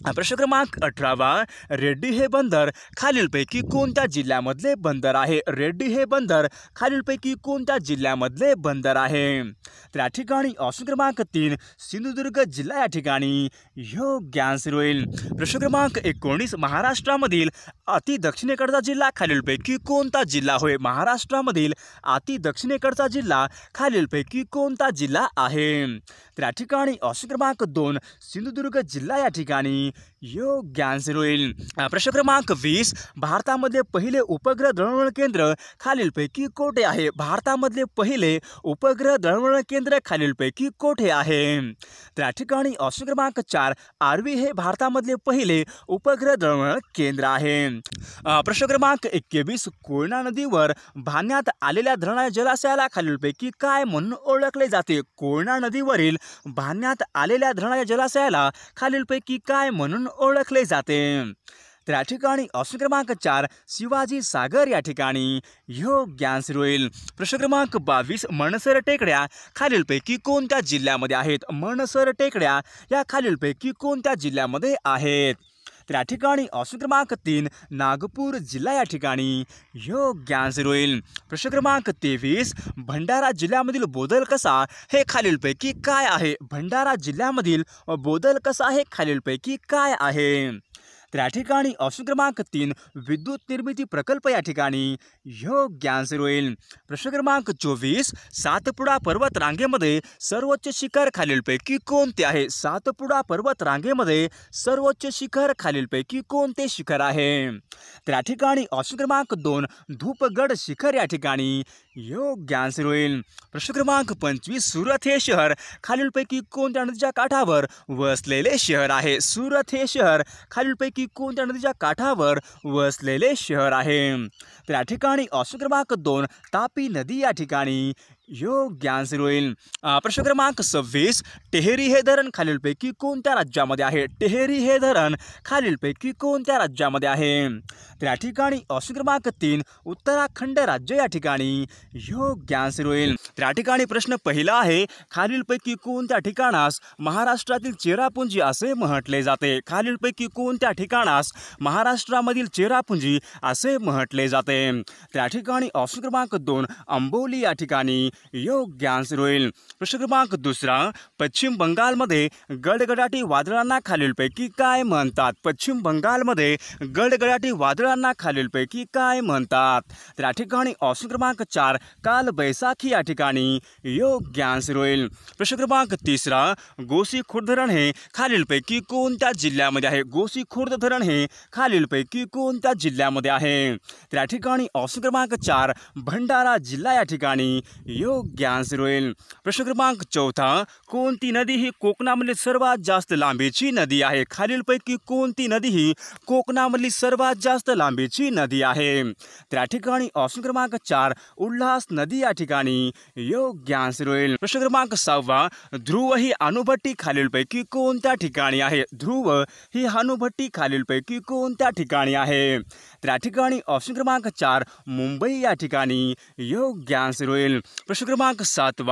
A: प्रश्न क्रमांक 18 रेड्डी हे बंदर खालीलपैकी कोणत्या जिल्ह्यामधले बंदर आहे? रेड्डी हे बंदर खालीलपैकी कोणत्या जिल्ह्यामधले बंदर आहे? त्या ठिकाणी ऑप्शन क्रमांक 3 सिंधुदुर्ग जिल्हा या ठिकाणी योग्य आन्सर होईल. प्रश्न क्रमांक 19 महाराष्ट्रामधील अति दक्षिणेकडचा जिल्हा खालीलपैकी कोणता जिल्हा होय? महाराष्ट्रामधील अति दक्षिणेकडचा जिल्हा खालीलपैकी कोणता जिल्हा आहे? त्या ठिकाणी ऑप्शन क्रमांक 2 सिंधुदुर्ग जिल्हा या ठिकाणी योग्य आन्सर होईल. प्रश्न क्रमांक 20 भारतामधले पहिले उपग्रह दळणवळण केंद्र खालीलपैकी कोठे आहे? भारतामधले पहिले उपग्रह दळणवळण केंद्र खालीलपैकी कोठे आहे? त्या ठिकाणी ऑप्शन क्रमांक 4 आर्वी हे भारतामधले पहिले उपग्रह दळणवळण केंद्र आहे. प्रश्न क्रमांक 21 कोयना नदीवर बांधण्यात आलेल्या धरणाच्या जलाशयाला खालीलपैकी काय म्हणून ओळखले जाते? कोयना नदीवरील बांधण्यात आलेल्या धरणाच्या जलाशयाला खालीलपैकी काय म्हणून ओळखले जाते? त्या ठिकाणी ऑप्शन क्रमांक 4 शिवाजी सागर या ठिकाणी योग्य आन्सर होईल. प्रश्न क्रमांक 22 मनसर टेकड्या खालीलपैकी कोणत्या जिल्ह्यामध्ये आहेत? मनसर टेकड्या या खालीलपैकी कोणत्या जिल्ह्यामध्ये आहेत? त्या ठिकाणी ऑप्शन क्रमांक 3 नागपूर जिल्हा या ठिकाणी योग्य आन्सर होईल. प्रश्न क्रमांक 23 भंडारा जिल्ह्यामधील बोदल कसा हे खालीलपैकी काय आहे? भंडारा जिल्ह्यामधील बोदल कसा हे खालीलपैकी काय आहे? त्या ठिकाणी ऑप्शन क्रमांक 3 विद्युत निर्मिती प्रकल्प या ठिकाणी योग्य आन्सर होईल. प्रश्न क्रमांक 24 सातपुडा पर्वत रांगेमध्ये सर्वोच्च शिखर खालीलपैकी कोणते आहे? सातपुडा पर्वत रांगेमध्ये सर्वोच्च शिखर खालीलपैकी कोणते शिखर आहे? त्या ठिकाणी ऑप्शन क्रमांक 2 धूपगड शिखर या ठिकाणी योग्य आन्सर होईल. प्रश्न क्रमांक 25 सुरत हे शहर खालीलपैकी कोणत्या नदीच्या काठावर वसलेले शहर आहे? सुरत हे शहर खालीलपैकी कोणत्या नदीच्या काठावर वसलेले शहर आहे? त्या ठिकाणी ऑप्शन क्रमांक 2 तापी नदी या ठिकाणी योग्य आन्सर होईल. प्रश्न क्रमांक 26 टेहरी हे धरण खालीलपैकी कोणत्या राज्यामध्ये आहे? टेहरी हे धरण खालीलपैकी कोणत्या राज्यामध्ये आहे? त्या ठिकाणी ऑप्शन क्रमांक 3 उत्तराखंड राज्य या ठिकाणी योग्य आन्सर होईल. त्या ठिकाणी प्रश्न पहिला आहे खालीलपैकी कोणत्या ठिकाणास महाराष्ट्रातील चेरापुंजी असे म्हटले जाते? खालीलपैकी कोणत्या ठिकाणास महाराष्ट्रामधील चेरापुंजी असे म्हटले जाते? त्या ठिकाणी ऑप्शन क्रमांक 2 अंबोली या ठिकाणी योग्य आन्सर होईल. प्रश्न क्रमांक 2 पश्चिम बंगालमध्ये गडगडाटी वादळांना खालीलपैकी काय म्हणतात? पश्चिम बंगालमध्ये गडगडाटी वादळांना खालीलपैकी काय म्हणतात? त्या ठिकाणी ऑप्शन क्रमांक 4 काल बैसाखी या ठिकाणी योग्य आन्सर होईल. प्रश्न क्रमांक 3 गोसी खुर्द धरण हे खालीलपैकी कोणत्या जिल्ह्यामध्ये आहे? गोसी खुर्द धरण हे खालीलपैकी कोणत्या जिल्ह्यामध्ये आहे? त्या ठिकाणी ऑप्शन क्रमांक 4 भंडारा जिल्हा या ठिकाणी योग्य आन्सर होईल. प्रश्न क्रमांक 4 कोणती नदी ही कोकणामधील सर्वात जास्त लांबीची नदी आहे? खालीलपैकी कोणती नदी ही कोकणामधली सर्वात जास्त लांबीची नदी आहे? त्या ठिकाणी ऑप्शन क्रमांक 4 उल्हास नदी या ठिकाणी योग्य आन्सर होईल. प्रश्न क्रमांक 6 ध्रुव ही अणुभट्टी खालीलपैकी कोणत्या ठिकाणी आहे? ध्रुव ही अणुभट्टी खालीलपैकी कोणत्या ठिकाणी आहे? तर या ठिकाणी ऑप्शन क्रमांक 4 मुंबई या ठिकाणी योग्य आन्सर होईल. प्रश्न क्रमांक 7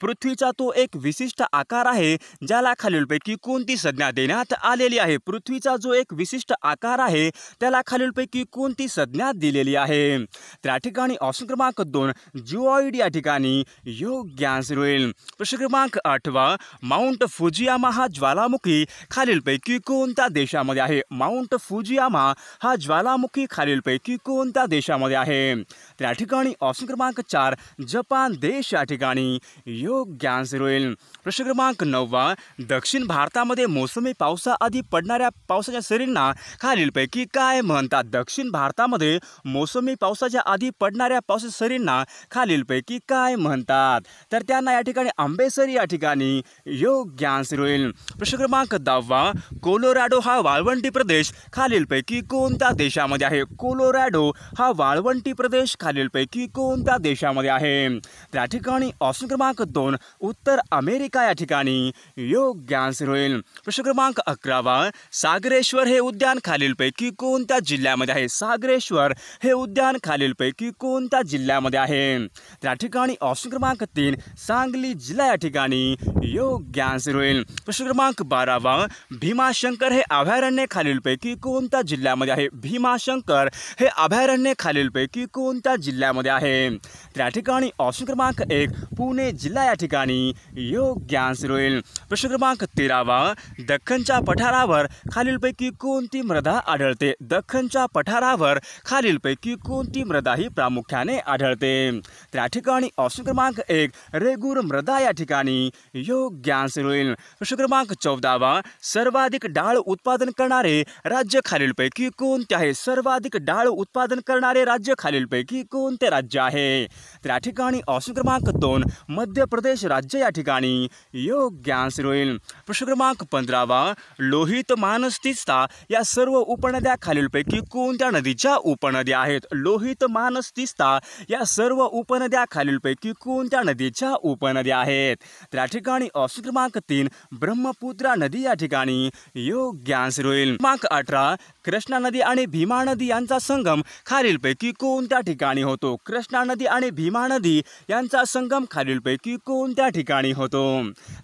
A: पृथ्वीचा तो एक विशिष्ट आकार आहे ज्याला खालीलपैकी कोणती संज्ञा देण्यात आलेली आहे. पृथ्वीचा जो एक विशिष्ट आकार आहे त्याला खालीलपैकी कोणती संज्ञा दिलेली आहे. तर या ठिकाणी ऑप्शन क्रमांक 2 जिओइड या ठिकाणी योग्य आन्सर होईल. प्रश्न क्रमांक 8 माउंट फुजियामा हा ज्वालामुखी खालीलपैकी कोणत्या देशामध्ये आहे. माउंट फुजियामा हा ज्वालामुखी खालीलपैकी कोणत्या देशामध्ये आहे. तर या ठिकाणी ऑप्शन क्रमांक 4 जपान देश या ठिकाणी योग्य आन्सर होईल. प्रश्न क्रमांक 9 दक्षिण भारतामध्ये मोसमी पावसाआधी पडणाऱ्या पावसाच्या सरींना खालीलपैकी काय म्हणतात. दक्षिण भारतामध्ये मोसमी पावसाच्या आधी पडणाऱ्या पावसाच्या सरींना खालीलपैकी काय म्हणतात. तर त्यांना या ठिकाणी आंबेसरी या ठिकाणी योग्य आन्सर होईल. प्रश्न क्रमांक 10 कोलोरॅडो हा वाळवंटी प्रदेश खालीलपैकी कोणत्या देशामध्ये आहे. कोलोरॅडो हा वाळवंटी प्रदेश खालीलपैकी कोणत्या देशामध्ये आहे. तर या ठिकाणी ऑप्शन क्रमांक 2 उत्तर अमेरिका या ठिकाणी योग्य आन्सर होईल. प्रश्न क्रमांक 11 सागरेश्वर हे उद्यान खालीलपैकी कोणत्या जिल्ह्यामध्ये आहे. सागरेश्वर हे उद्यान खालीलपैकी कोणत्या जिल्ह्यामध्ये आहे. तर या ठिकाणी ऑप्शन क्रमांक 3 सांगली जिल्हा या ठिकाणी योग्य आन्सर होईल. प्रश्न क्रमांक 12 भीमाशंकर हे अभयारण्य खालीलपैकी कोणत्या जिल्ह्यामध्ये आहे. भीमाशंकर हे अभयारण्य खालीलपैकी कोणत्या जिल्ह्यामध्ये आहे. तर या ठिकाणी ऑप्शन क्रमांक 1 पुणे जिल्हा या ठिकाणी योग्य आन्सर होईल. प्रश्न क्रमांक 13 दख्खनच्या पठारावर खालीलपैकी कोणती मृदा आढळते. दख्खनच्या पठारावर खालीलपैकी कोणती मृदा ही प्रामुख्याने आढळते. तर या ठिकाणी ऑप्शन क्रमांक 1 रेगूर मृदा या ठिकाणी योग्य आन्सर होईल. प्रश्न क्रमांक 14 सर्वाधिक डाळ उत्पादन करणारे राज्य खालीलपैकी कोणते आहे. सर्वाधिक डाळ उत्पादन करणारे राज्य खालीलपैकी कोणते राज्य आहे. तर या ठिकाणी ऑप्शन क्रमांक 2 मध्य प्रदेश राज्य या ठिकाणी योग्य आन्सर होईल. प्रश्न क्रमांक 15 लोहित मानस तीस्ता या सर्व उपनद्या खालीलपैकी कोणत्या नदीच्या उपनद्या आहेत. लोहित मानस तीस्ता या सर्व उपनद्या खालीलपैकी कोणत्या नदीच्या उपनद्या आहेत. तर या ठिकाणी ऑप्शन क्रमांक 3 ब्रह्मपुत्रा नदी या ठिकाणी योग्य आन्सर होईल. क्रमांक 18 कृष्णा नदी आणि भीमा नदी यांचा संगम खालीलपैकी कोणत्या ठिकाणी होतो. कृष्णा नदी आणि भीमा नदी यांचा संगम खालीलपैकी कोणत्या ठिकाणी होतो.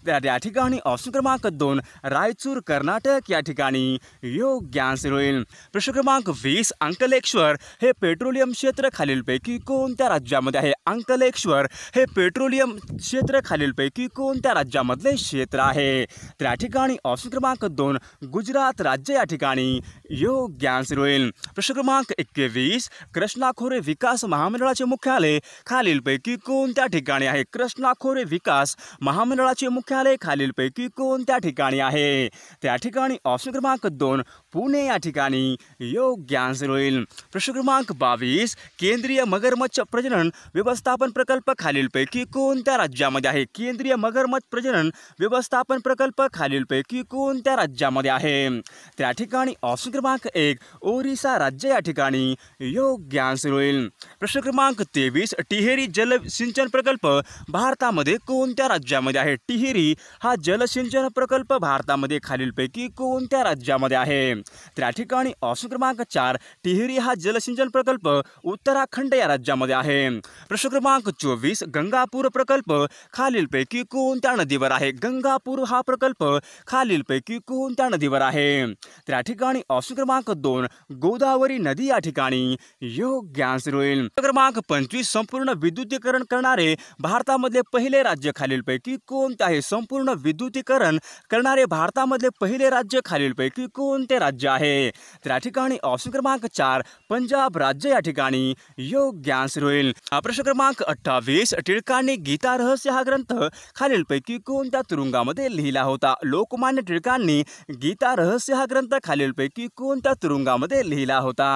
A: तर या ठिकाणी ऑप्शन क्रमांक 2 रायचूर कर्नाटक या ठिकाणी योग्य आन्सर होईल. प्रश्न क्रमांक 20 अंकलेश्वर हे पेट्रोलियम क्षेत्र खालीलपैकी कोणत्या राज्यामध्ये आहे. अंकलेश्वर हे पेट्रोलियम क्षेत्र खालीलपैकी कोणत्या राज्यामधले क्षेत्र आहे. तर या ठिकाणी ऑप्शन क्रमांक 2 गुजरात राज्य या ठिकाणी योग्य आन्सर होईल. प्रश्न क्रमांक 21 कृष्णा खोरे विकास महामंडळाचे मुख्यालय खालीलपैकी कोणत्या ठिकाणी आहे. कृष्णा खोरे विकास महामंडळाचे मुख्यालय खालीलपैकी कोणत्या ठिकाणी आहे. तर या ठिकाणी ऑप्शन क्रमांक 2 पुणे या ठिकाणी योग्य आन्सर होईल. प्रश्न क्रमांक 22 केंद्रीय मगरमच्छ प्रजनन व्यवस्थापन प्रकल्प खालीलपैकी कोणत्या राज्यामध्ये आहे. केंद्रीय मगरमच्छ प्रजनन व्यवस्थापन प्रकल्प खालीलपैकी कोणत्या राज्यामध्ये आहे. तर या ठिकाणी ऑप्शन क्रमांक 1 ओरिसा राज्य या ठिकाणी योग्य आन्सर होईल. प्रश्न क्रमांक 23 टिहेरी जलसिंचन प्रकल्प भारतामध्ये कोणत्या राज्यामध्ये आहे. टिहेरी हा जलसिंचन प्रकल्प भारतामध्ये खालीलपैकी कोणत्या राज्यामध्ये आहे. तर या ठिकाणी ऑप्शन क्रमांक 4 टिहेरी हा जलसिंचन प्रकल्प उत्तराखंड या राज्यामध्ये आहे. प्रश्न क्रमांक 24 गंगापूर प्रकल्प खालीलपैकी कोणत्या नदीवर आहे. गंगापूर हा प्रकल्प खालीलपैकी कोणत्या नदीवर आहे. तर या ठिकाणी ऑप्शन क्रमांक 2 गोदावरी नदी या ठिकाणी योग्य आन्सर होईल. क्रमांक 25 संपूर्ण विद्युतीकरण करणारे भारतामधले पहिले राज्य खालीलपैकी कोणते आहे. संपूर्ण विद्युतीकरण करणारे भारतामधले पहिले राज्य खालीलपैकी कोणते राज्य आहे. तर या ठिकाणी ऑप्शन क्रमांक 4 पंजाब राज्य या ठिकाणी योग्य आन्सर होईल. प्रश्न क्रमांक 28 टिळकांनी गीता रहस्य हा ग्रंथ खालीलपैकी कोणत्या तुरुंगामध्ये लिहिला होता. लोकमान्य टिळकांनी गीता रहस्य हा ग्रंथ खालीलपैकी कोणत्या तुरुंगामध्ये लिहिला होता.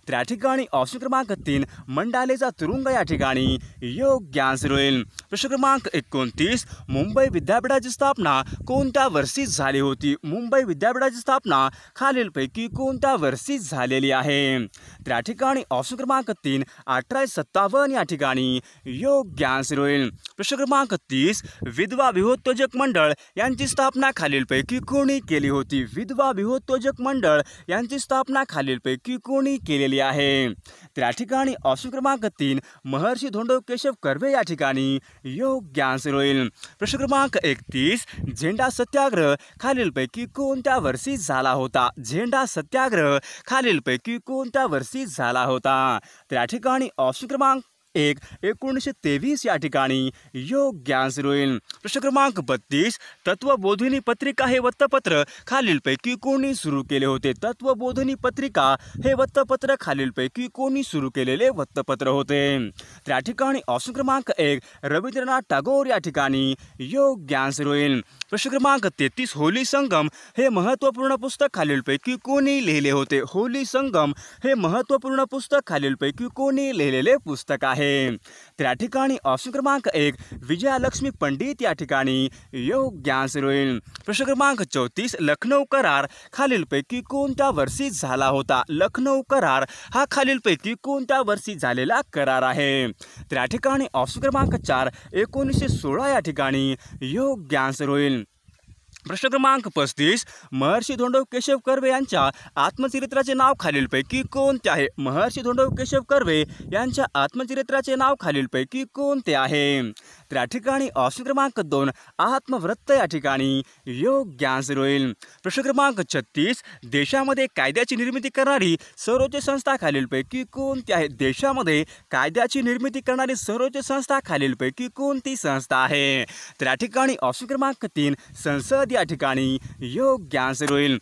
A: तर या ठिकाणी ऑप्शन क्रमांक 3 मंडालेचा तुरुंग या ठिकाणी योग्य आन्सर होईल. प्रश्न क्रमांक 29, मुंबई विद्यापीठाची स्थापना कोणत्या वर्षी झाली होती? मुंबई विद्यापीठाची स्थापना खालीलपैकी कोणत्या वर्षी झालेली आहे? तर या ठिकाणी ऑप्शन क्रमांक 3 1857 या ठिकाणी योग्य आन्सर होईल. प्रश्न क्रमांक 30, विधवा विहोत्तेजक मंडळ यांची स्थापना खालीलपैकी कोणी केली होती? विधवा विहोत्तेजक मंडळ यांची स्थापना खालीलपैकी कोणी केलेली आहे? तर या ठिकाणी ऑप्शन क्रमांक 3 महर्षी धोंडो केशव कर्वे या ठिकाणी योग्य आन्सर होईल. प्रश्न क्रमांक 31, झेंडा सत्याग्रह खालीलपैकी कोणत्या वर्षी झाला होता? झेंडा सत्याग्रह खालीलपैकी कोणत्या वर्षी झाला होता? तर या ठिकाणी ऑप्शन क्रमांक 1 1923 या ठिकाणी योग्य आन्सर होईल. प्रश्न क्रमांक 32, तत्वबोधिनी पत्रिका हे वृत्तपत्र खालीलपैकी कोणी सुरू केले होते? तत्वबोधिनी पत्रिका हे वृत्तपत्र खालीलपैकी कोणी सुरू केलेले वृत्तपत्र होते? तर या ठिकाणी ऑप्शन क्रमांक 1 रवींद्रनाथ टागोर या ठिकाणी योग्य आन्सर होईल. प्रश्न क्रमांक 33, होली संगम हे महत्त्वपूर्ण पुस्तक खालीलपैकी कोणी लिहिले होते? होली संगम हे महत्त्वपूर्ण पुस्तक खालीलपैकी कोणी लिहिलेले पुस्तक आहे? तर या ठिकाणी ऑप्शन क्रमांक 1 विजयालक्ष्मी पंडित या ठिकाणी योग्य आन्सर होईल. प्रश्न क्रमांक 34, लखनौ करार खालीलपैकी कोणत्या वर्षी झाला होता? लखनौ करार हा खालीलपैकी कोणत्या वर्षी झालेला करार आहे? तर या ठिकाणी ऑप्शन क्रमांक 4 1916 या ठिकाणी योग्य आन्सर होईल. प्रश्न क्रमांक 35, महर्षी धोंडो केशव कर्वे यांच्या आत्मचरित्राचे नाव खालीलपैकी कोणते आहे? महर्षी धोंडो केशव कर्वे यांच्या आत्मचरित्राचे नाव खालीलपैकी कोणते आहे? तर या ठिकाणी ऑप्शन क्रमांक 2 आत्मवृत्त या ठिकाणी योग्य आन्सर होईल. प्रश्न क्रमांक 36, देशामध्ये कायद्याची निर्मिती करणारी सर्वोच्च संस्था खालीलपैकी कोणती आहे? देशामध्ये कायद्याची निर्मिती करणारी सर्वोच्च संस्था खालीलपैकी कोणती संस्था आहे? तर या ठिकाणी ऑप्शन क्रमांक 3 संसद या ठिकाणी योग्य आन्सर होईल.